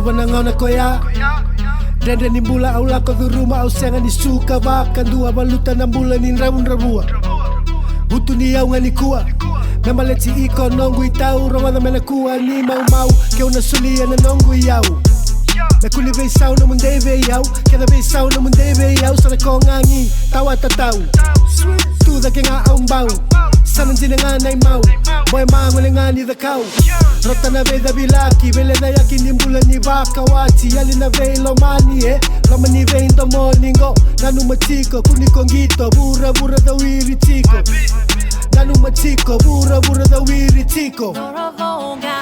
Suba na ngau na koya Dende ni mbula au lako dhuruma au senga ni suka Vakan dua baluta na mbula ni raun rabua Butu ni au ngani kua Mema leti iko nongu itau Ronga mena kua ni mau mau Keu na sulia na nongu iau Me kuli vei sau na munde vei au Keda vei sau na munde vei au Sana ko ngangi tawa tatau Tu da ke nga au mbau Sana jina nga nai mau Boy mango le ngani da kau Rota na vei da bilaki Vele da yaki ni mbula ni vaka wati Yali na vei lo mani Loma ni vei ndo molingo Nanu matiko kuni kongito Bura bura da wiri tiko Nanu matiko bura bura da wiri tiko Noro vonga